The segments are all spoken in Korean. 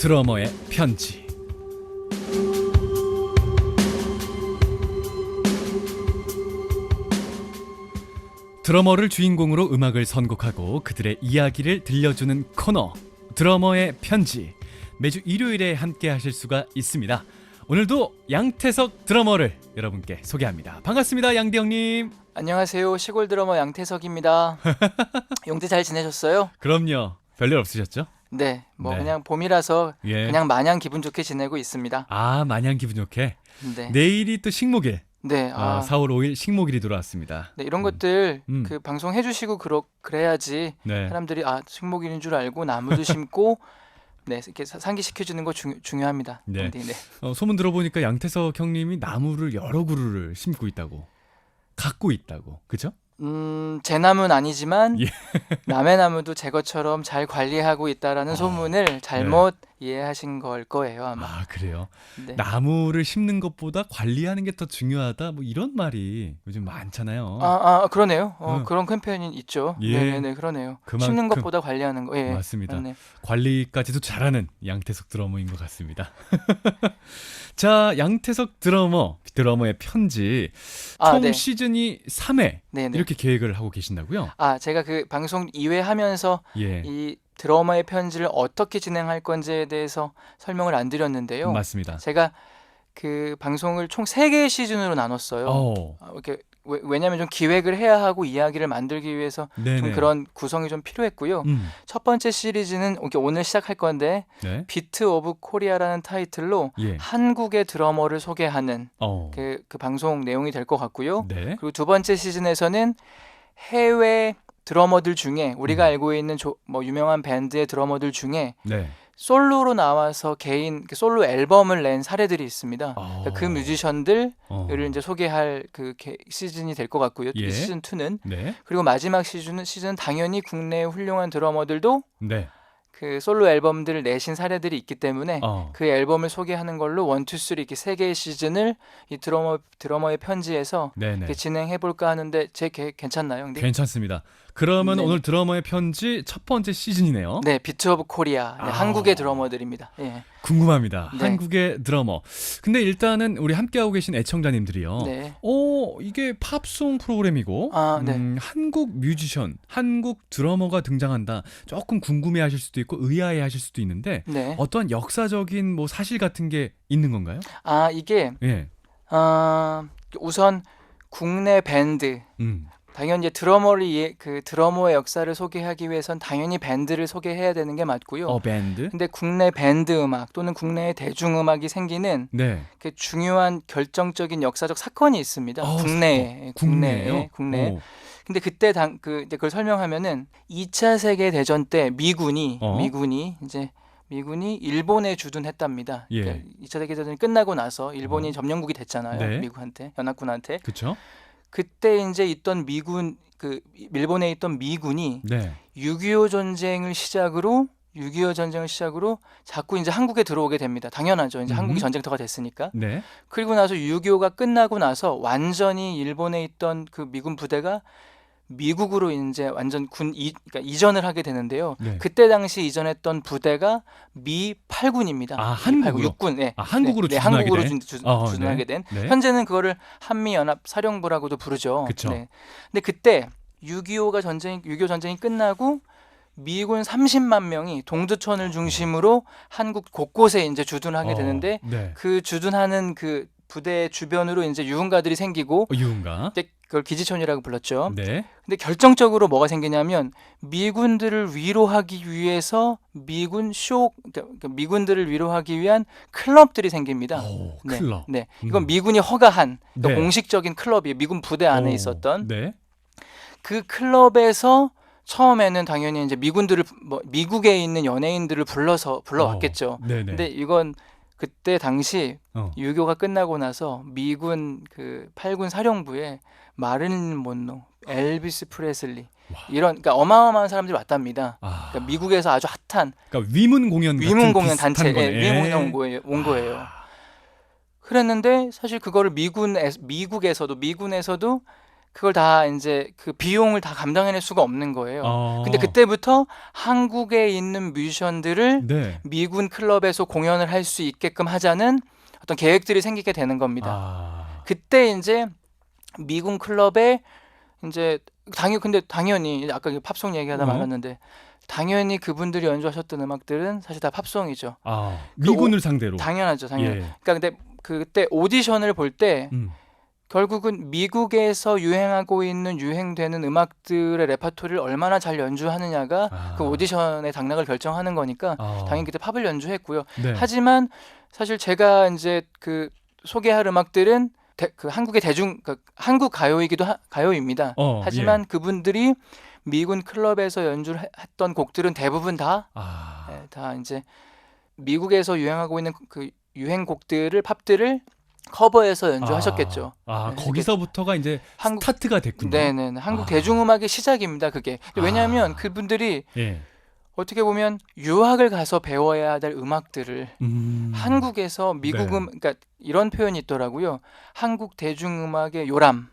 드러머의 편지. 드러머를 주인공으로 음악을 선곡하고 그들의 이야기를 들려주는 코너 드러머의 편지. 매주 일요일에 함께 하실 수가 있습니다. 오늘도 양태석 드러머를 여러분께 소개합니다. 반갑습니다, 양대 형님. 안녕하세요. 시골 드러머 양태석입니다. 용태 잘 지내셨어요? 그럼요. 별일 없으셨죠? 네, 네. 그냥 봄이라서 예. 그냥 마냥 기분 좋게 지내고 있습니다. 아, 마냥 기분 좋게. 네, 내일이 또 식목일. 네, 4월 5일 식목일이 돌아왔습니다. 네, 이런 것들 음. 그 방송 해주시고 그래야지 네. 사람들이 식목일인 줄 알고 나무도 심고 네, 이렇게 상기시켜 주는 거 중요합니다. 네. 네. 소문 들어보니까 양태석 형님이 나무를 여러 그루를 심고 있다고, 갖고 있다고, 그죠? 제 나무는 아니지만 예. 남의 나무도 제 것처럼 잘 관리하고 있다라는 소문을 잘못 이해하신 걸 거예요, 아마. 아, 그래요? 네. 나무를 심는 것보다 관리하는 게 더 중요하다, 뭐 이런 말이 요즘 많잖아요. 그러네요. 어. 그런 캠페인이 있죠. 예. 네, 그러네요. 그만큼- 심는 것보다 관리하는 거. 예. 맞습니다. 네. 관리까지도 잘하는 양태석 드러머인 것 같습니다. 자, 양태석 드러머의 편지. 총 네. 시즌이 3회 네. 이렇게 계획을 하고 계신다고요? 제가 그 방송 2회 하면서 예, 이 드러머의 편지를 어떻게 진행할 건지에 대해서 설명을 안 드렸는데요. 맞습니다. 제가 그 방송을 총 3개의 시즌으로 나눴어요. 이렇게 왜냐하면 좀 기획을 해야 하고 이야기를 만들기 위해서 네네. 좀 그런 구성이 좀 필요했고요. 첫 번째 시리즈는 이렇게 오늘 시작할 건데 네. 비트 오브 코리아라는 타이틀로 예. 한국의 드러머를 소개하는 그 방송 내용이 될 것 같고요. 네. 그리고 두 번째 시즌에서는 해외 드러머들 중에 우리가 알고 있는 유명한 밴드의 드러머들 중에 네. 솔로로 나와서 개인 솔로 앨범을 낸 사례들이 있습니다. 그 뮤지션들을 이제 소개할 그 시즌이 될 것 같고요. 예. 시즌 2는 네. 그리고 마지막 시즌은 당연히 국내의 훌륭한 드러머들도 네. 그 솔로 앨범들을 내신 사례들이 있기 때문에 그 앨범을 소개하는 걸로 1, 2, 3 이렇게 3개의 시즌을 이 드러머의 편지에서 네네. 이렇게 진행해 볼까 하는데 제 계획 괜찮나요, 형님? 괜찮습니다. 그러면 네. 오늘 드러머의 편지 첫 번째 시즌이네요. 네, 비트 오브 코리아. 네, 한국의 드러머들입니다. 예. 궁금합니다. 네. 한국의 드러머. 근데 일단은 우리 함께하고 계신 애청자님들이요. 네. 이게 팝송 프로그램이고 네. 한국 뮤지션, 한국 드러머가 등장한다. 조금 궁금해하실 수도 있고 의아해하실 수도 있는데 네. 어떠한 역사적인 뭐 사실 같은 게 있는 건가요? 이게 예. 우선 국내 밴드 당연히 이제 드러머의 역사를 소개하기 위해선 당연히 밴드를 소개해야 되는 게 맞고요. 밴드. 근데 국내 밴드 음악 또는 국내의 대중음악이 생기는 네. 그 중요한 결정적인 역사적 사건이 있습니다. 국내에. 국내예요? 국내에. 근데 그때 이제 그걸 설명하면은 2차 세계 대전 때 미군이 일본에 주둔했답니다. 예. 그러니까 2차 세계 대전이 끝나고 나서 일본이 점령국이 됐잖아요. 네. 미국한테, 연합군한테. 그렇죠? 그때 이제 있던 일본에 있던 미군이 네. 6.25 전쟁을 시작으로 자꾸 이제 한국에 들어오게 됩니다. 당연하죠. 이제 한국이 전쟁터가 됐으니까. 네. 그리고 나서 6.25가 끝나고 나서 완전히 일본에 있던 그 미군 부대가 미국으로 이제 완전 그러니까 이전을 하게 되는데요. 네. 그때 당시 이전했던 부대가 미 8군입니다. 한국으로? 6군. 네. 한국으로 네, 주둔하게 한국으로 된? 주둔하게 된. 네. 현재는 그거를 한미연합 사령부라고도 부르죠. 그쵸. 네. 근데 그때 6.25 전쟁이 끝나고 미군 30만 명이 동두천을 중심으로 한국 곳곳에 이제 주둔하게 되는데 네. 그 주둔하는 그 부대 주변으로 이제 유흥가들이 생기고 유흥가. 그걸 기지촌이라고 불렀죠. 네. 근데 결정적으로 뭐가 생기냐면 미군들을 위로하기 위해서 그러니까 미군들을 위로하기 위한 클럽들이 생깁니다. 클럽. 네. 이건 미군이 허가한 네. 공식적인 클럽이에요. 미군 부대 안에 있었던 네. 그 클럽에서 처음에는 당연히 이제 미국에 있는 연예인들을 불러왔겠죠. 네네. 근데 이건 그때 당시 6.25가 끝나고 나서 미군 그 8군 사령부에 마릴린 monroe, 엘비스 프레슬리 그러니까 어마어마한 사람들이 왔답니다. 그러니까 미국에서 아주 핫한 그러니까 위문 공연 단체, 위문 공연 온 거예요. 그랬는데 사실 그거를 미군에서도 그걸 다 이제 그 비용을 다 감당해낼 수가 없는 거예요. 아. 근데 그때부터 한국에 있는 뮤지션들을 네. 미군 클럽에서 공연을 할 수 있게끔 하자는 어떤 계획들이 생기게 되는 겁니다. 아. 그때 이제 미군 클럽에 이제 근데 당연히 아까 그 팝송 얘기하다 말았는데 당연히 그분들이 연주하셨던 음악들은 사실 다 팝송이죠. 아, 미군을 상대로. 당연하죠, 당연. 예. 그러니까 근데 그때 오디션을 볼 때 음. 결국은 미국에서 유행하고 있는 유행되는 음악들의 레퍼토리를 얼마나 잘 연주하느냐가 아. 그 오디션의 당락을 결정하는 거니까 아. 당연히 그때 팝을 연주했고요. 네. 하지만 사실 제가 이제 그 소개할 음악들은 그 한국의 한국 가요이기도 가요입니다. 하지만 그분들이 미군 클럽에서 연주를 했던 곡들은 대부분 다 이제 미국에서 유행하고 있는 그 유행 곡들을 팝들을 커버해서 연주하셨겠죠. 아, 네, 거기서부터가 이제 스타트가 됐군요. 네네. 한국 대중음악의 시작입니다. 그게. 왜냐하면 그분들이 예. 어떻게 보면 유학을 가서 배워야 될 음악들을 한국에서 그러니까 이런 표현이 있더라고요. 한국 대중음악의 요람.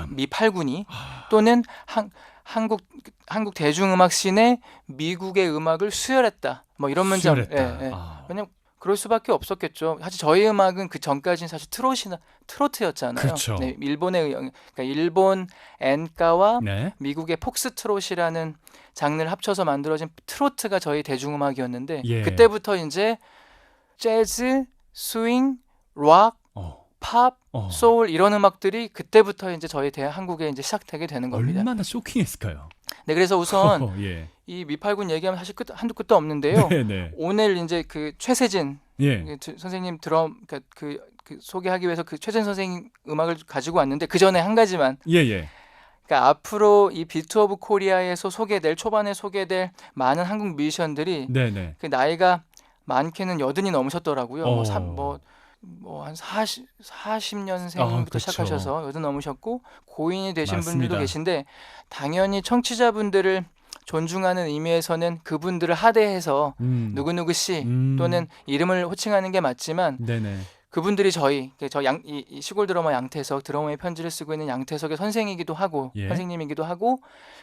미팔군이 또는 한국 대중음악 씬에 미국의 음악을 수혈했다. 뭐 이런 문장. 왜냐면 그럴 수밖에 없었겠죠. 사실 저희 음악은 그 전까지는 사실 트로트였잖아요. 그렇죠. 네, 그러니까 일본 엔카와 미국의 폭스트롯이라는 장르를 합쳐서 만들어진 트로트가 저희 대중음악이었는데 그때부터 이제 재즈, 스윙, 락, 팝, 소울 이런 음악들이 그때부터 이제 저희 한국에 이제 시작되게 되는 겁니다. 얼마나 쇼킹했을까요? 네, 그래서 우선 이 미팔군 얘기하면 사실 한도 끝도 없는데요. 오늘 이제 그 최세진 선생님 그러니까 그 소개하기 위해서 그 최세진 선생님 음악을 가지고 왔는데 그 전에 한 가지만. 그러니까 앞으로 이 비트 오브 코리아에서 초반에 소개될 많은 한국 뮤지션들이 그 나이가 많게는 80이 넘으셨더라고요. 한 40년생부터 그렇죠. 시작하셔서 80 넘으셨고 고인이 되신 맞습니다. 분들도 계신데 당연히 청취자분들을 존중하는 의미에서는 그분들을 하대해서 누구누구 씨 또는 이름을 호칭하는 게 맞지만 그분들이 이 시골 드러머 양태석 드러머의 편지를 쓰고 있는 양태석의 선생이기도 하고 선생님이기도 하고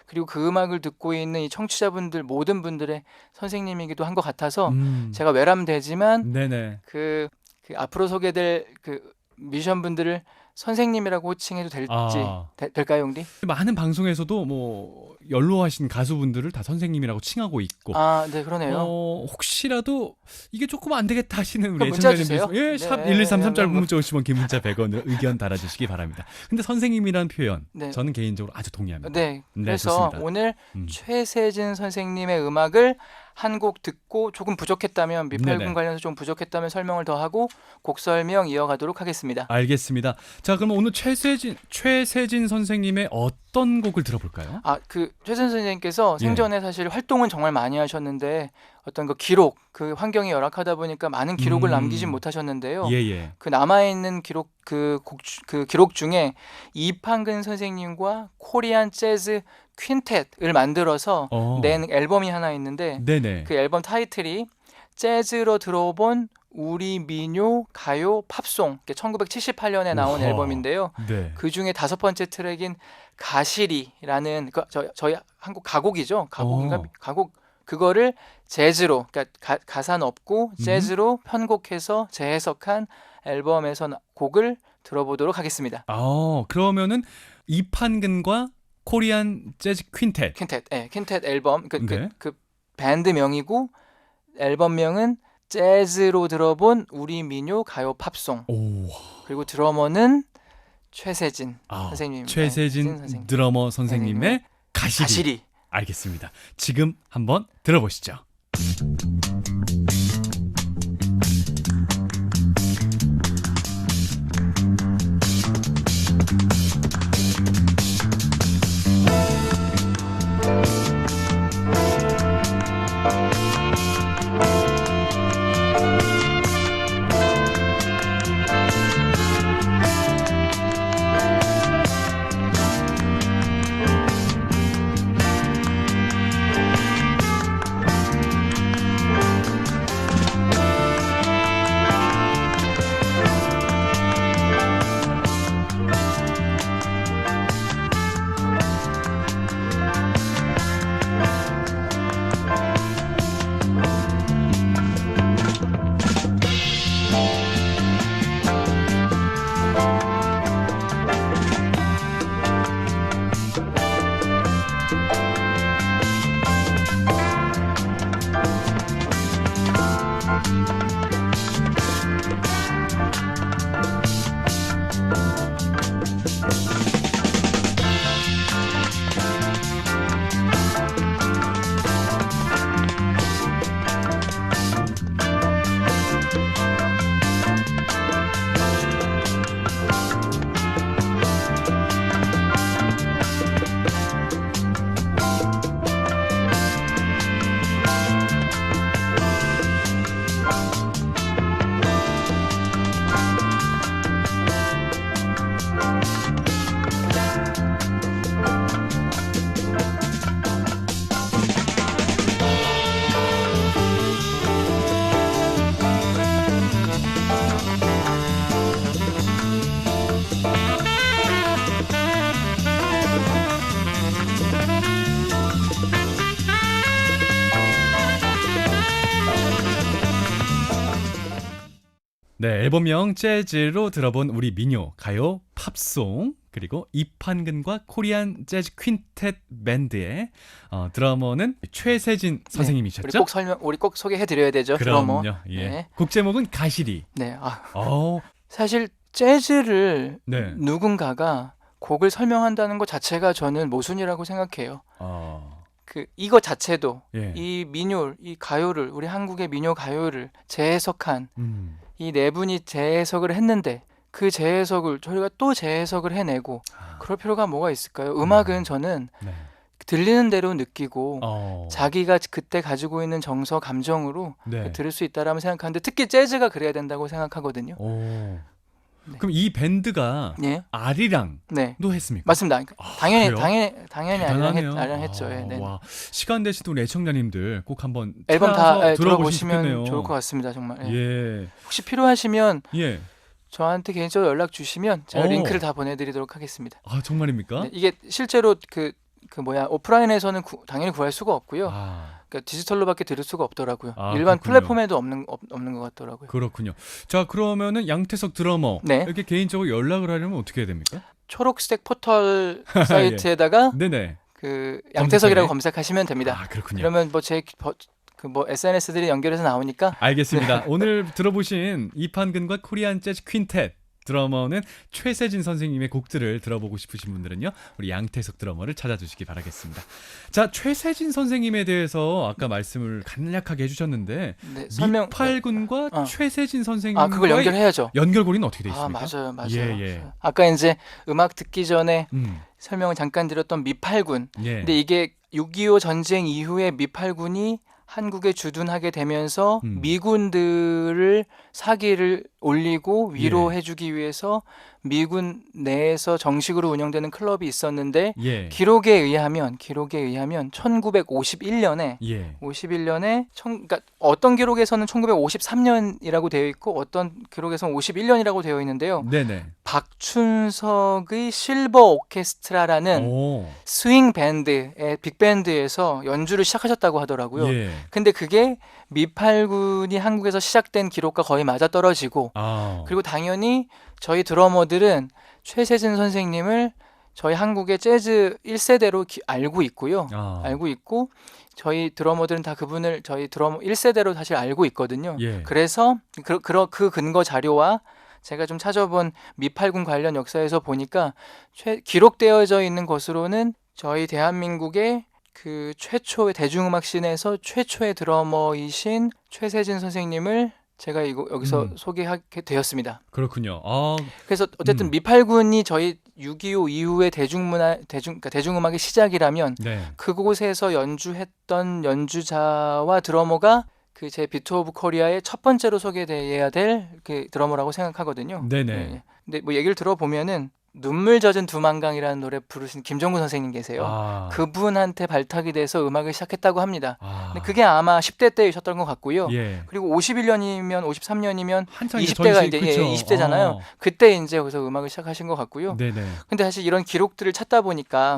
그리고 그 음악을 듣고 있는 이 청취자분들 모든 분들의 선생님이기도 한 것 같아서 제가 외람되지만 그 앞으로 소개될 그 뮤지션분들을 선생님이라고 호칭해도 될까요, 용디? 많은 방송에서도 뭐 연로하신 가수분들을 다 선생님이라고 칭하고 있고. 네, 그러네요. 혹시라도 이게 조금 안 되겠다 하시는 우리 문자 주세요. 샵 1133 짧은 문자 50원 긴 문자 100원으로 의견 달아주시기 바랍니다. 근데 선생님이라는 표현 저는 개인적으로 아주 동의합니다. 그래서 좋습니다. 오늘 최세진 선생님의 음악을 한 곡 듣고 조금 부족했다면 미팔군 관련해서 좀 부족했다면 설명을 더 하고 곡 설명 이어가도록 하겠습니다. 알겠습니다. 자, 그럼 오늘 최세진 선생님의 어떤 곡을 들어볼까요? 그 최세진 선생님께서 생전에 사실 활동은 정말 많이 하셨는데 어떤 그 기록, 그 환경이 열악하다 보니까 많은 기록을 남기진 못하셨는데요. 그 남아있는 기록 그 기록 중에 이판근 선생님과 코리안 재즈 퀸텟을 만들어서 낸 앨범이 하나 있는데 그 앨범 타이틀이 재즈로 들어본 우리 민요 가요 팝송 1978년에 나온 앨범인데요. 그 중에 5번째 트랙인 가시리라는 저희 한국 가곡이죠. 가곡 그거를 재즈로 그러니까 가사는 없고 재즈로 편곡해서 재해석한 앨범에서 곡을 들어보도록 하겠습니다. 그러면은 이판근과 코리안 재즈 퀸텟. 퀸텟 앨범 그 밴드명이고 앨범명은 재즈로 들어본 우리 민요 가요 팝송. 그리고 드러머는 최세진 선생님. 최세진 선생님. 드러머 선생님의 가시리. 알겠습니다. 지금 한번 들어보시죠. 네, 앨범명 재즈로 들어본 우리 민요, 가요, 팝송, 그리고 이판근과 코리안 재즈 퀸텟 밴드의 드러머는 최세진 선생님이셨죠? 우리 꼭 소개해드려야 되죠. 드러머. 그럼요. 예. 네. 곡 제목은 가시리. 네. 어, 사실 재즈를 네. 누군가가 곡을 설명한다는 것 자체가 저는 모순이라고 생각해요. 이거 자체도 예. 이 민요, 이 가요를 우리 한국의 민요 가요를 재해석한 이 네 분이 재해석을 했는데 그 재해석을 저희가 또 재해석을 해내고 그럴 필요가 뭐가 있을까요? 음악은 저는 네. 들리는 대로 느끼고 어, 자기가 그때 가지고 있는 정서, 감정으로 네. 들을 수 있다라고 생각하는데 특히 재즈가 그래야 된다고 생각하거든요. 오. 네. 그럼 이 밴드가 예, 아리랑도 네, 했습니까? 맞습니다. 그래요? 당연히 대단하네요. 아량했죠. 예, 네. 와, 시간 되신 우리 애청자님들 꼭 한번 앨범 찾아서 다 들어보시면 들어보시면 좋겠네요. 좋을 것 같습니다. 정말. 예. 예. 혹시 필요하시면 예. 저한테 개인적으로 연락 주시면 제가 어. 링크를 다 보내드리도록 하겠습니다. 아, 정말입니까? 네, 이게 실제로 오프라인에서는 당연히 구할 수가 없고요. 그러니까 디지털로밖에 들을 수가 없더라고요. 일반 그렇군요. 플랫폼에도 없는 것 같더라고요. 그렇군요. 자, 그러면은 양태석 드러머 네. 이렇게 개인적으로 연락을 하려면 어떻게 해야 됩니까? 초록색 포털 사이트에다가 네네. 그 양태석이라고 검색에? 검색하시면 됩니다. 그렇군요. 그러면 SNS들이 연결해서 나오니까 알겠습니다. 오늘 들어보신 이판근과 코리안 재즈 퀸텟 드러머는 최세진 선생님의 곡들을 들어보고 싶으신 분들은요, 우리 양태석 드러머를 찾아주시기 바라겠습니다. 자, 최세진 선생님에 대해서 아까 말씀을 간략하게 해주셨는데 네, 미팔군과 최세진 선생님과의 그걸 연결해야죠. 연결고리는 어떻게 되어 있습니까? 맞아요. 예. 아까 이제 음악 듣기 전에 음. 설명을 잠깐 드렸던 미팔군. 예. 근데 이게 6.25 전쟁 이후에 미팔군이 한국에 주둔하게 되면서 미군들을 사기를 올리고 위로해주기 위해서 미군 내에서 정식으로 운영되는 클럽이 있었는데 예. 기록에 의하면 1951년에 예. 그러니까 어떤 기록에서는 1953년이라고 되어 있고 어떤 기록에서는 51년이라고 되어 있는데요. 네네. 박춘석의 실버 오케스트라라는 오. 스윙 밴드의 빅밴드에서 연주를 시작하셨다고 하더라고요. 예. 근데 그게 미팔군이 한국에서 시작된 기록과 거의 맞아떨어지고 그리고 당연히 저희 드러머들은 최세진 선생님을 저희 한국의 재즈 1세대로 알고 있고요. 알고 있고 저희 드러머들은 다 그분을 저희 드러머 1세대로 사실 알고 있거든요. 예. 그래서 그 근거 자료와 제가 좀 찾아본 미팔군 관련 역사에서 보니까 기록되어져 있는 것으로는 저희 대한민국의 그 최초의 대중음악 씬에서 최초의 드러머이신 최세진 선생님을 제가 여기서 소개하게 되었습니다. 그렇군요. 그래서 어쨌든 미팔군이 저희 6.25 이후의 대중음악의 시작이라면 네. 그곳에서 연주했던 연주자와 드러머가 그 제 비트 오브 코리아의 첫 번째로 소개돼야 될 그 드러머라고 생각하거든요. 네네. 네. 근데 뭐 얘기를 들어보면은 눈물 젖은 두만강이라는 노래 부르신 김정구 선생님 계세요. 그분한테 발탁이 돼서 음악을 시작했다고 합니다. 근데 그게 아마 10대 때이셨던 것 같고요. 예. 그리고 53년이면 한창 20대가 이제 이제 20대잖아요. 그때 이제 거기서 음악을 시작하신 것 같고요. 네네. 근데 사실 이런 기록들을 찾다 보니까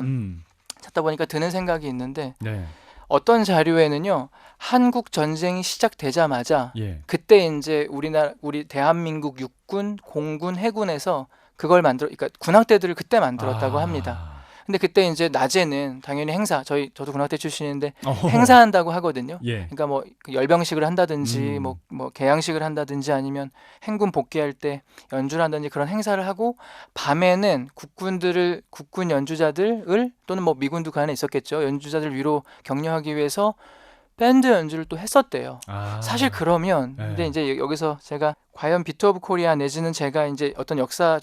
드는 생각이 있는데 네. 어떤 자료에는요. 한국 전쟁이 시작되자마자 예. 그때 이제 우리 대한민국 육군, 공군, 해군에서 그걸 그러니까 군악대들을 그때 만들었다고 합니다. 근데 그때 이제 낮에는 당연히 저도 군악대 출신인데 행사한다고 하거든요. 예. 그러니까 뭐 열병식을 한다든지 뭐 개양식을 한다든지 아니면 행군 복귀할 때 연주를 한다든지 그런 행사를 하고 밤에는 국군 연주자들을 또는 뭐 미군도 그 안에 있었겠죠. 연주자들 위로 격려하기 위해서 밴드 연주를 또 했었대요. 사실 그러면 근데 이제 여기서 제가 과연 비트 오브 코리아 내지는 제가 이제 어떤 역사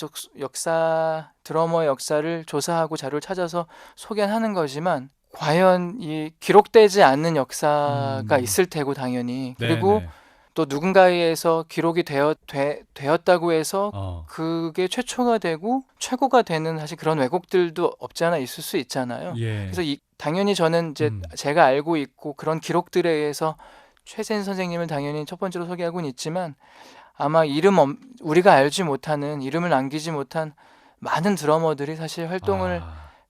드러머의 역사를 조사하고 자료를 찾아서 소개하는 거지만 과연 이 기록되지 않는 역사가 있을 테고 당연히 그리고 네네. 또 누군가에 의해서 기록이 되었다고 해서 그게 최초가 되고 최고가 되는 사실 그런 왜곡들도 없지 않아 있을 수 있잖아요. 예. 그래서 당연히 저는 이제 제가 알고 있고 그런 기록들에 의해서 최세진 선생님을 당연히 첫 번째로 소개하고는 있지만 아마 우리가 알지 못하는 이름을 남기지 못한 많은 드러머들이 사실 활동을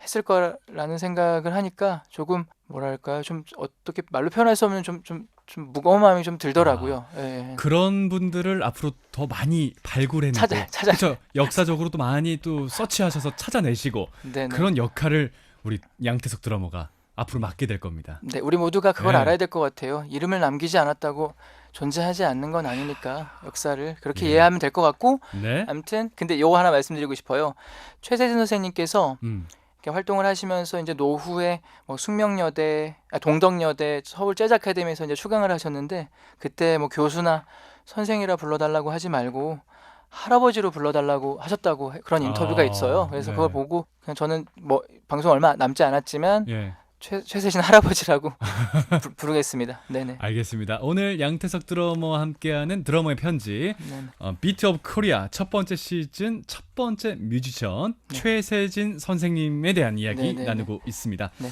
했을 거라는 생각을 하니까 조금 뭐랄까요 좀 어떻게 말로 표현할 수 없는 좀 좀 무거운 마음이 좀 들더라고요. 예. 그런 분들을 앞으로 더 많이 발굴해내고 찾아. 그렇죠. 역사적으로 또 많이 또 서치하셔서 찾아내시고 네네. 그런 역할을 우리 양태석 드러머가 앞으로 맡게 될 겁니다. 네, 우리 모두가 그걸 네. 알아야 될 것 같아요. 이름을 남기지 않았다고 존재하지 않는 건 아니니까 역사를 그렇게 네. 이해하면 될 것 같고 네. 아무튼 근데 요거 하나 말씀드리고 싶어요. 최세진 선생님께서 이렇게 활동을 하시면서 이제 노후에 뭐 숙명여대, 동덕여대, 서울 재즈 아카데미에서 이제 출강을 하셨는데 그때 뭐 교수나 선생이라 불러달라고 하지 말고 할아버지로 불러달라고 하셨다고 그런 인터뷰가 있어요. 그래서 네. 그걸 보고 그냥 저는 뭐 방송 얼마 남지 않았지만 예. 최세진 할아버지라고 부르겠습니다. 네네. 알겠습니다. 오늘 양태석 드러머와 함께하는 드러머의 편지 네네. 비트 오브 코리아 첫 번째 시즌 첫 번째 뮤지션 네. 최세진 선생님에 대한 이야기 네네네. 나누고 있습니다. 네.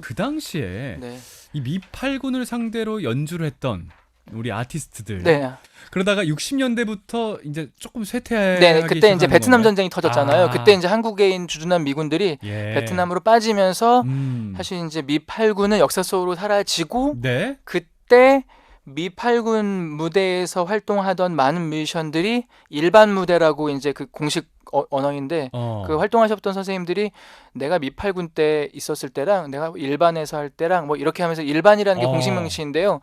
그 당시에 네. 이 미팔군을 상대로 연주를 했던 우리 아티스트들 네. 그러다가 60년대부터 이제 조금 쇠퇴하기 네. 그때 이제 시작하는 베트남 건가요? 전쟁이 터졌잖아요. 아. 그때 이제 한국에 주둔한 미군들이 예. 베트남으로 빠지면서 음. 사실 이제 미8군은 역사 속으로 사라지고 네. 그때 미8군 무대에서 활동하던 많은 뮤지션들이 일반 무대라고 이제 그 공식 언어인데 그 활동하셨던 선생님들이 내가 미8군 때 있었을 때랑 내가 일반에서 할 때랑 뭐 이렇게 하면서 일반이라는 게 공식 명칭인데요.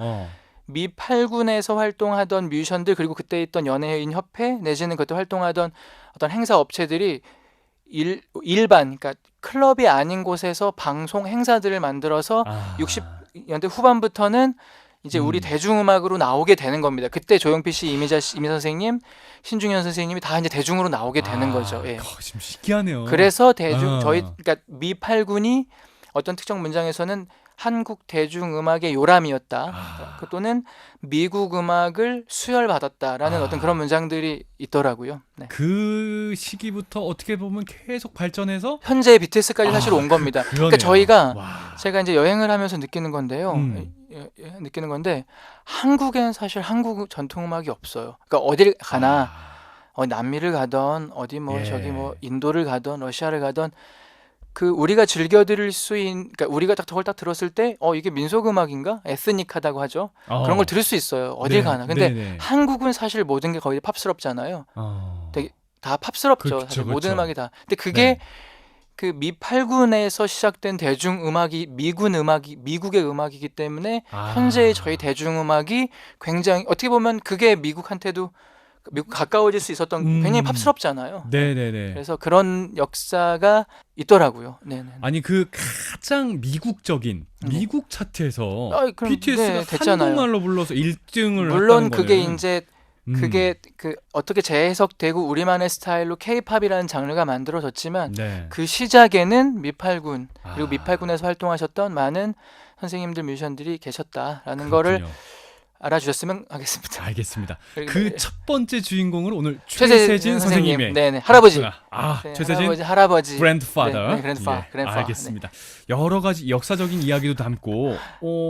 미8군에서 활동하던 뮤지션들 그리고 그때 있던 연예인 협회 내지는 그때 활동하던 어떤 행사 업체들이 일반 그러니까 클럽이 아닌 곳에서 방송 행사들을 만들어서 60년대 후반부터는 이제 우리 대중음악으로 나오게 되는 겁니다. 그때 조용필 씨, 이미 선생님, 신중현 선생님이 다 이제 대중으로 나오게 되는 거죠. 예. 지금 신기하네요. 그래서 그러니까 미8군이 어떤 특정 문장에서는 한국 대중음악의 요람이었다. 또는 미국 음악을 수혈받았다라는 어떤 그런 문장들이 있더라고요. 네. 그 시기부터 어떻게 보면 계속 발전해서 현재 BTS까지 사실 온 겁니다. 그러니까 저희가 제가 이제 여행을 하면서 느끼는 건데요. 느끼는 건데 한국엔 사실 한국 전통음악이 없어요. 그러니까 어딜 가나 남미를 가던 어디 뭐 저기 뭐 인도를 가던 러시아를 가던 그 우리가 즐겨 들을 수 있는 그러니까 우리가 딱 저걸 딱 들었을 때 이게 민속 음악인가? 에스닉하다고 하죠. 그런 걸 들을 수 있어요. 어딜 가나. 근데 한국은 사실 모든 게 거의 팝스럽잖아요. 되게 다 팝스럽죠. 사실 모든 음악이 다. 근데 그게 그 미8군에서 시작된 대중음악이 미국의 음악이기 때문에 현재의 저희 대중음악이 굉장히 어떻게 보면 그게 미국한테도 미국 가까워질 수 있었던 굉장히 팝스럽잖아요. 네네네. 그래서 그런 역사가 있더라고요. 네네. 아니 그 가장 미국적인 미국 차트에서 BTS가 됐잖아요. 한국말로 불러서 1등을 물론 했다는 그게 거는. 이제 그게 그 어떻게 재해석되고 우리만의 스타일로 K-팝이라는 장르가 만들어졌지만 그 시작에는 미8군 그리고 미8군에서 활동하셨던 많은 선생님들 뮤지션들이 계셨다라는 거를 알아주셨으면 하겠습니다. 알겠습니다. 그 첫 번째 주인공으로 오늘 최세진 선생님의 할아버지. 최세진 할아버지. 그랜드파더. 그랜드파. 알겠습니다. 여러 가지 역사적인 이야기도 담고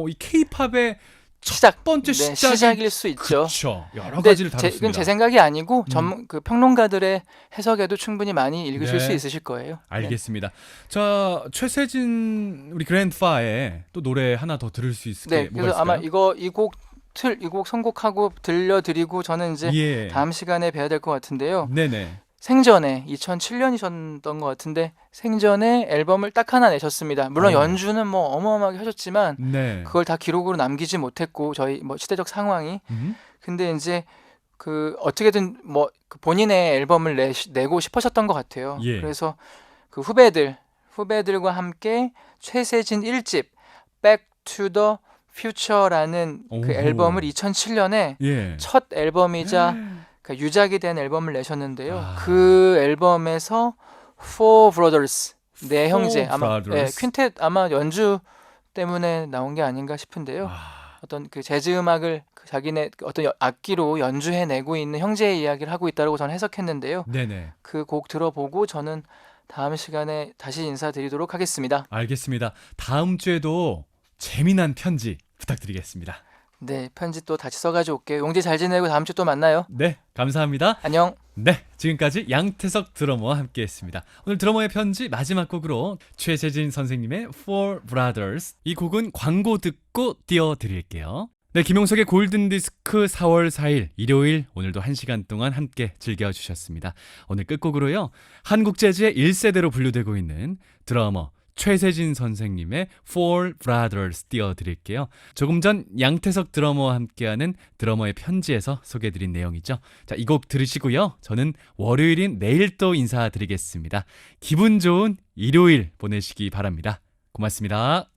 이 K-팝의 첫 번째 시작일 수 있죠. 그렇죠. 여러 가지를 다뤘습니다. 이건 제 생각이 아니고 그 평론가들의 해석에도 충분히 많이 읽으실 수 있으실 거예요. 알겠습니다. 자, 최세진 우리 그랜드파의 또 노래 하나 더 들을 수 있을까요? 그래서 아마 이 곡 선곡하고 들려드리고 저는 이제 다음 시간에 뵈야 될 것 같은데요. 네네. 생전에 2007년이셨던 것 같은데 생전에 앨범을 딱 하나 내셨습니다. 물론 연주는 뭐 어마어마하게 하셨지만 그걸 다 기록으로 남기지 못했고 저희 뭐 시대적 상황이 근데 이제 그 어떻게든 뭐 본인의 앨범을 내고 싶으셨던 것 같아요. 그래서 그 후배들과 함께 최세진 1집 Back to the Future라는 그 앨범을 2007년에 첫 앨범이자 그러니까 유작이 된 앨범을 내셨는데요. 그 앨범에서 Four Brothers, 네 형제 아마 퀸텟 아마 연주 때문에 나온 게 아닌가 싶은데요. 어떤 그 재즈 음악을 자기네 어떤 악기로 연주해내고 있는 형제의 이야기를 하고 있다고 저는 해석했는데요. 그 곡 들어보고 저는 다음 시간에 다시 인사드리도록 하겠습니다. 알겠습니다. 다음 주에도 재미난 편지 부탁드리겠습니다. 네, 편지 또 다시 써가지고 올게요. 용재 잘 지내고 다음 주 또 만나요. 네, 감사합니다. 안녕. 네, 지금까지 양태석 드러머와 함께했습니다. 오늘 드러머의 편지 마지막 곡으로 최세진 선생님의 Four Brothers, 이 곡은 광고 듣고 띄워드릴게요. 네, 김용석의 골든디스크 4월 4일 일요일, 오늘도 1시간 동안 함께 즐겨주셨습니다. 오늘 끝곡으로요, 한국 재즈의 1세대로 분류되고 있는 드러머 최세진 선생님의 Four Brothers 띄워드릴게요. 조금 전 양태석 드러머와 함께하는 드러머의 편지에서 소개해드린 내용이죠. 자, 이 곡 들으시고요, 저는 월요일인 내일 또 인사드리겠습니다. 기분 좋은 일요일 보내시기 바랍니다. 고맙습니다.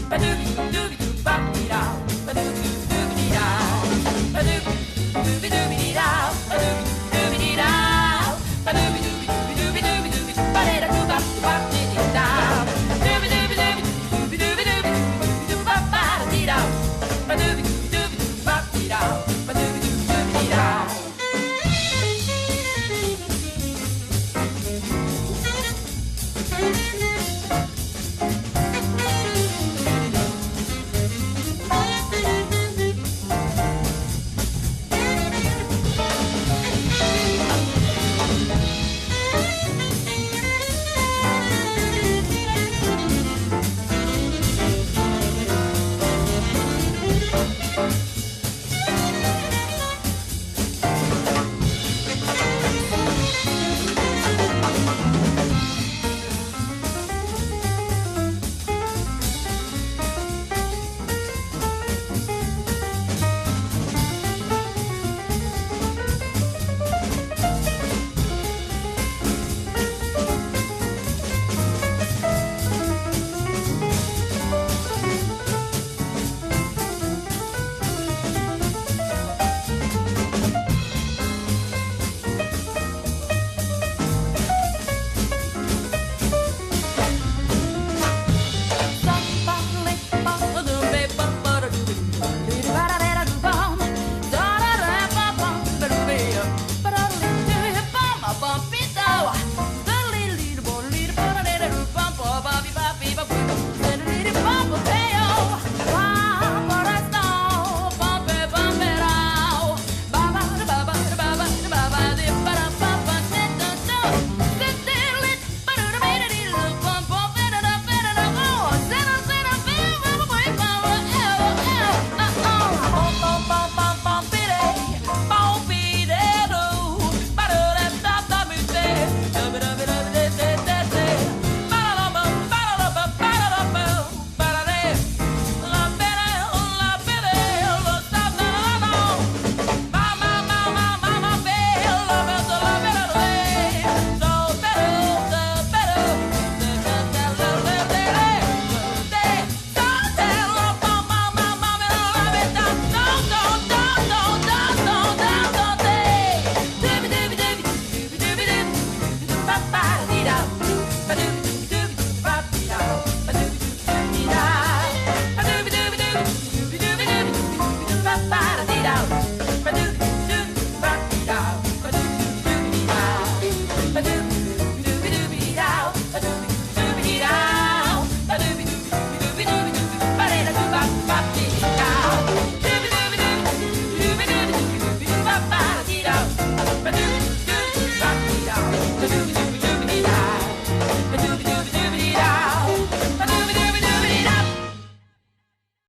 Ba-doobie-doo-doo,